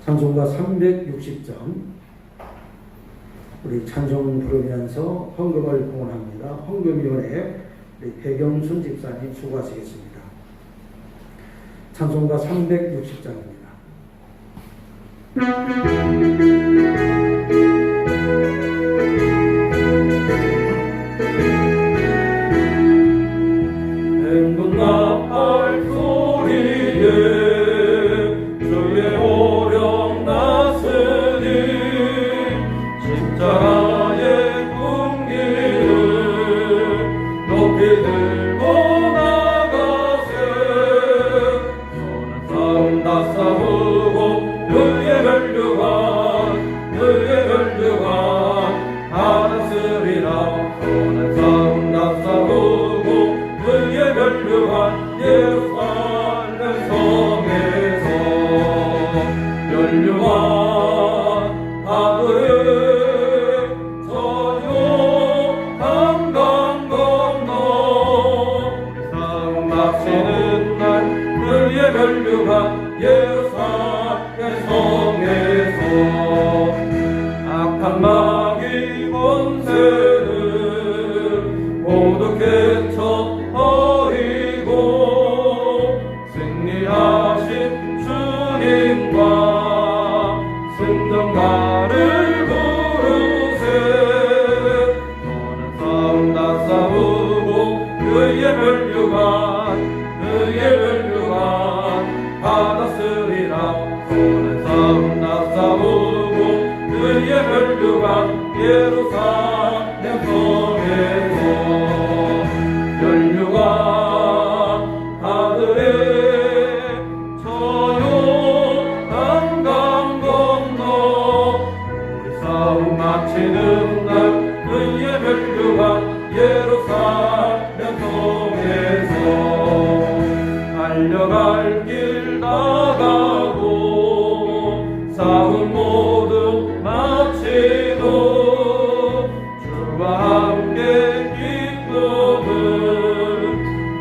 찬송가 360장 우리 찬송 부르면서 헌금을 공헌합니다. 헌금위원회 우리 배경순 집사님 수고하시겠습니다. 찬송가 360장입니다. 나팔 소리에 주의 오령 나으니 십자가의 군기를 높이 들고 나가세. 선한 싸움 다 싸우고 그의 멸류관 받았으리라. 선한 싸움 다 싸우고 그의 멸류관 예루살렘 성에서 멸류관 받으리. 저요 한강 건너 우리 싸움 마치는 날 그의 멸류관 예루살렘 성에서 악한 마귀 권세를 모두 깨쳐 버리고 손에 싸움 납싸우고 그의 혈류가 예루살렘 성에서 혈류가 하늘에 저요 강 건너 우리 싸움 마치는 날 그의 혈류가 예루살렘 성에서 달려갈 길 나가고 싸움 모두 마치고 주와 함께 기쁨을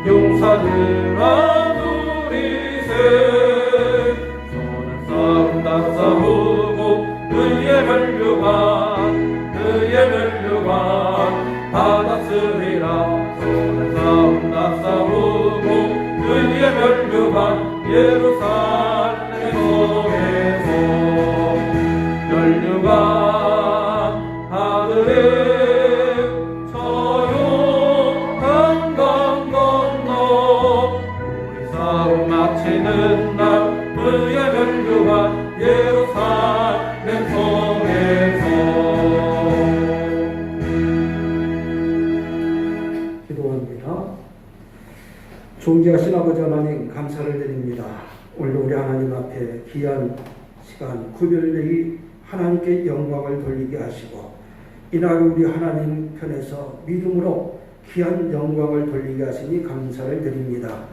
용사들아 누리세 손을 싸움 다 싸우고 그의 혈류가 받았으리라 손을 싸움 다 싸우고 그의 혈류가 예루살렘 성에서 혈류가 하늘에 저요 강강 건너 우리 싸움 마치는 날 그의 혈류가 예루살렘 성에서 기도합니다. 존귀하신 아버지 하나님 감사를 드립니다. 오늘도 우리 하나님 앞에 귀한 시간 구별되이 하나님께 영광을 돌리게 하시고 이날 우리 하나님 편에서 믿음으로 귀한 영광을 돌리게 하시니 감사를 드립니다.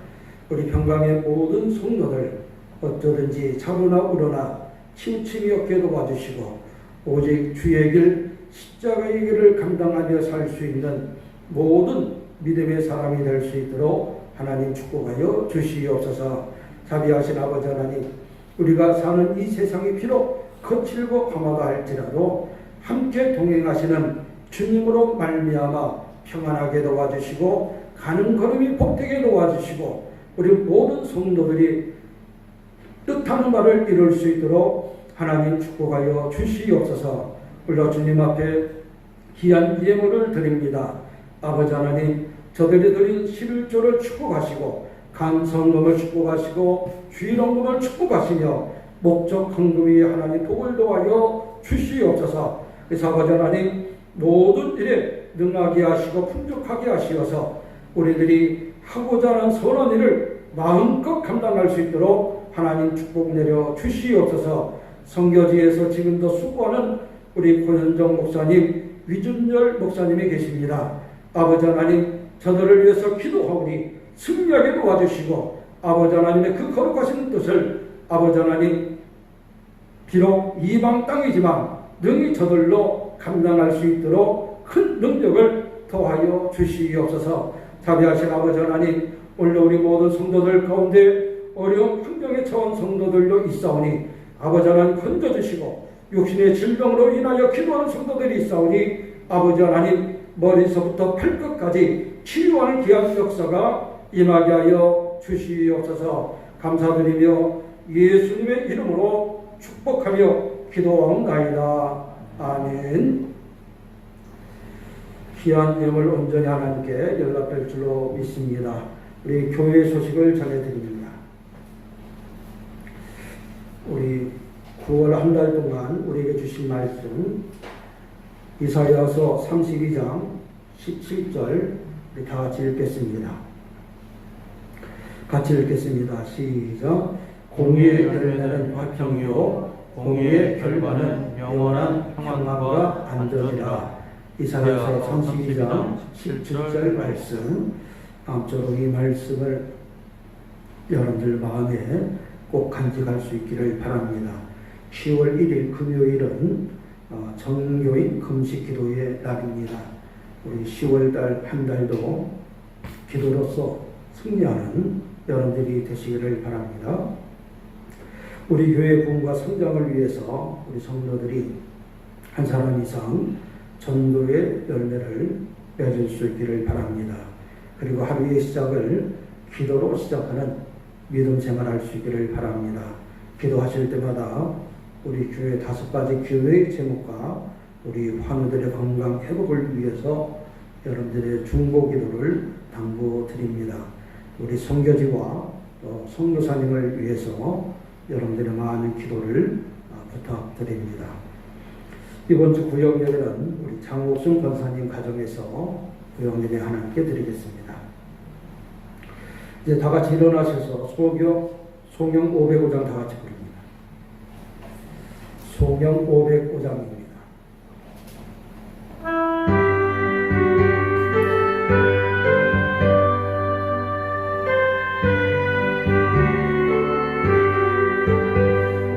우리 평강의 모든 성도들 어쩌든지 차로나 우러나 침침이 없게 도와주시고 오직 주의 길 십자가의 길을 감당하며 살 수 있는 모든 믿음의 사람이 될 수 있도록 하나님 축복하여 주시옵소서. 자비하신 아버지 하나님, 우리가 사는 이 세상이 비록 거칠고 험하다 할지라도 함께 동행하시는 주님으로 말미암아 평안하게 도와주시고 가는 걸음이 복되게 도와주시고 우리 모든 성도들이 뜻하는 바를 이룰 수 있도록 하나님 축복하여 주시옵소서. 불러 주님 앞에 귀한 예물을 드립니다. 아버지 하나님, 저들이 드린 11조를 축복하시고 감성금을 축복하시고 주일원금을 축복하시며 목적 헌금이 하나님 복을 도하여 주시옵소서. 그래서 아버지 하나님 모든 일에 능하게 하시고 풍족하게 하시어서 우리들이 하고자 하는 선한 일을 마음껏 감당할 수 있도록 하나님 축복 내려 주시옵소서. 선교지에서 지금도 수고하는 우리 고현정 목사님, 위준열 목사님이 계십니다. 아버지 하나님, 저들을 위해서 기도하오니 승리하게 도와주시고 아버지 하나님의 그 거룩하신 뜻을 아버지 하나님 비록 이방 땅이지만 능히 저들로 감당할 수 있도록 큰 능력을 더하여 주시옵소서. 자비하신 아버지 하나님, 오늘 우리 모든 성도들 가운데 어려운 환경에 처한 성도들도 있사오니 아버지 하나님 건져주시고 육신의 질병으로 인하여 기도하는 성도들이 있사오니 아버지 하나님 머리서부터 발끝까지 치유하는 귀한 역사가 임하게 하여 주시옵소서. 감사드리며 예수님의 이름으로 축복하며 기도하옵나이다. 아멘. 귀한 예물 온전히 하나님께 연락될 줄로 믿습니다. 우리 교회 소식을 전해드립니다. 우리 9월 한 달 동안 우리에게 주신 말씀 이사야서 32장 17절 우리 다 같이 읽겠습니다. 같이 읽겠습니다. 시작. 공의의 열매는 화평이요 공의의 결과는 영원한 평안과 안전이라. 이사야서 32장 17절 말씀. 아무쪼록 이 말씀을 여러분들 마음에 꼭 간직할 수 있기를 바랍니다. 10월 1일 금요일은 정교인 금식 기도의 날입니다. 우리 10월달 한 달도 기도로서 승리하는 여러분들이 되시기를 바랍니다. 우리 교회 부흥과 성장을 위해서 우리 성도들이 한 사람 이상 전도의 열매를 맺을 수 있기를 바랍니다. 그리고 하루의 시작을 기도로 시작하는 믿음 생활할 수 있기를 바랍니다. 기도하실 때마다 우리 교회 5가지 기도의 제목과 우리 환우들의 건강 회복을 위해서 여러분들의 중보 기도를 당부드립니다. 우리 선교지와 선교사님을 위해서 여러분들의 많은 기도를 부탁드립니다. 이번 주 구역 예배는 우리 장옥순 권사님 가정에서 구역 예배 하나님께 드리겠습니다. 이제 다 같이 일어나셔서 송영 505장 다 같이 부릅니다. 송영 505장입니다.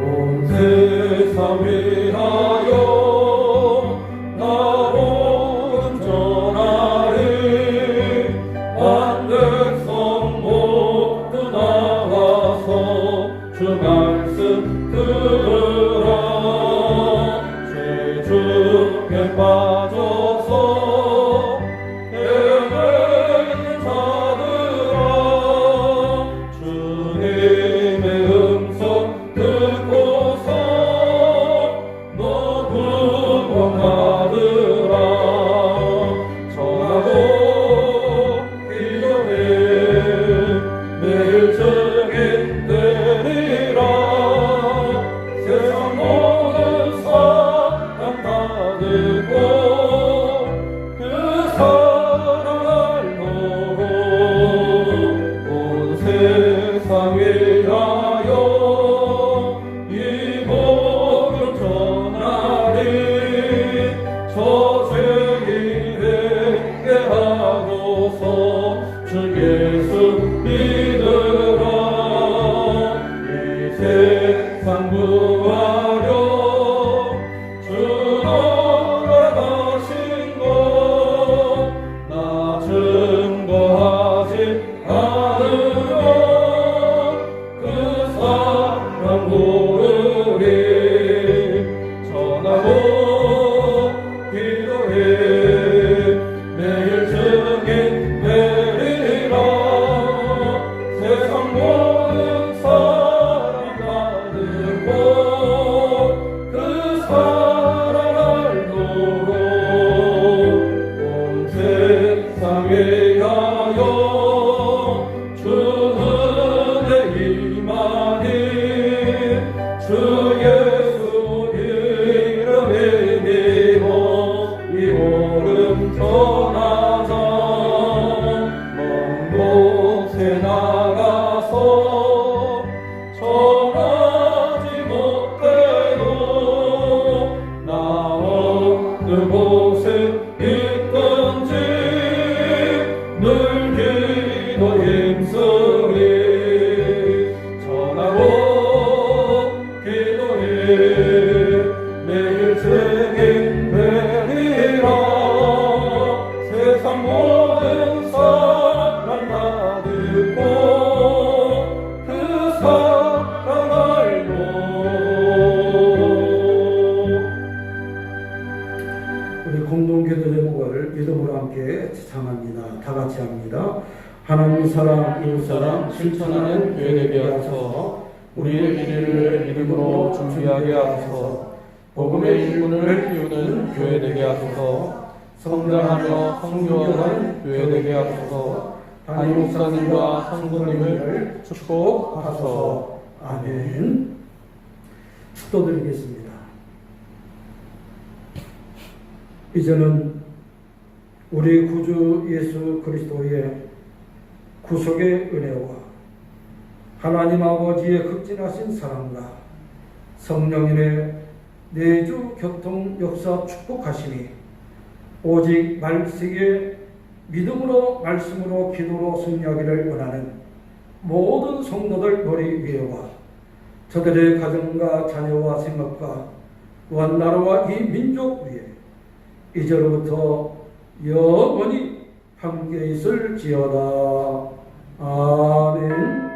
온 세상 위하여 나오는 전하리 만백성 모두 나와서 주 말씀 들으라. 죄 중에 빠져서 헤매는 자들아 주님의 음성 듣고서 너무 구원받으라. 전하고 기도해 매일 증인 되리라. 세상 모든 사람 다 듣고 그 사랑 알도록 온 세상 위하여 이 복음 전하리. 저 죄인에게 하고서 주 예수 믿으라. 이 세상 구하려 주 돌아가신 것 나 증거하지 않으면 그 사랑 모르리. 전하고 기도해 매일 증인 되리라. 세상 모든 사람 다 듣고 그 사랑 알도록 온 세상 위하여 주 은혜 임하니. 주 예수 이름에 믿어 이 복음 전하자. 먼 곳에 나가서 전하지 못해도 나 어느 곳에 있든지 늘 기도 힘쓰리. 전하고 기도해 매일 증인 되리라. 세상 모든 사람 다 듣고 그 사랑 알고. 우리 공동기도 제목을 믿음으로 함께 찬양합니다. 다 같이 합니다. 하나님 사랑, 이웃 사랑 실천하는 교회되게 하소서. 우리의 미래를 믿음으로 준비하게 하소서. 복음의 일꾼을 키우는 교회되게 하소서. 성장하며 성교하는 교회되게 하소서. 담임 목사님과 성도님을 축복하소서. 아멘. 축도드리겠습니다. 이제는 우리 구주 예수 그리스도의 구속의 은혜와 하나님 아버지의 극진하신 사랑과 성령님의 내주 교통 역사 축복하심이 오직 말씀에 믿음으로 말씀으로 기도로 승리하기를 원하는 모든 성도들 머리 위에와 저들의 가정과 자녀와 생각과 또한 나라와 이 민족 위에 이제로부터 영원히 함께 있을지어다. 아멘.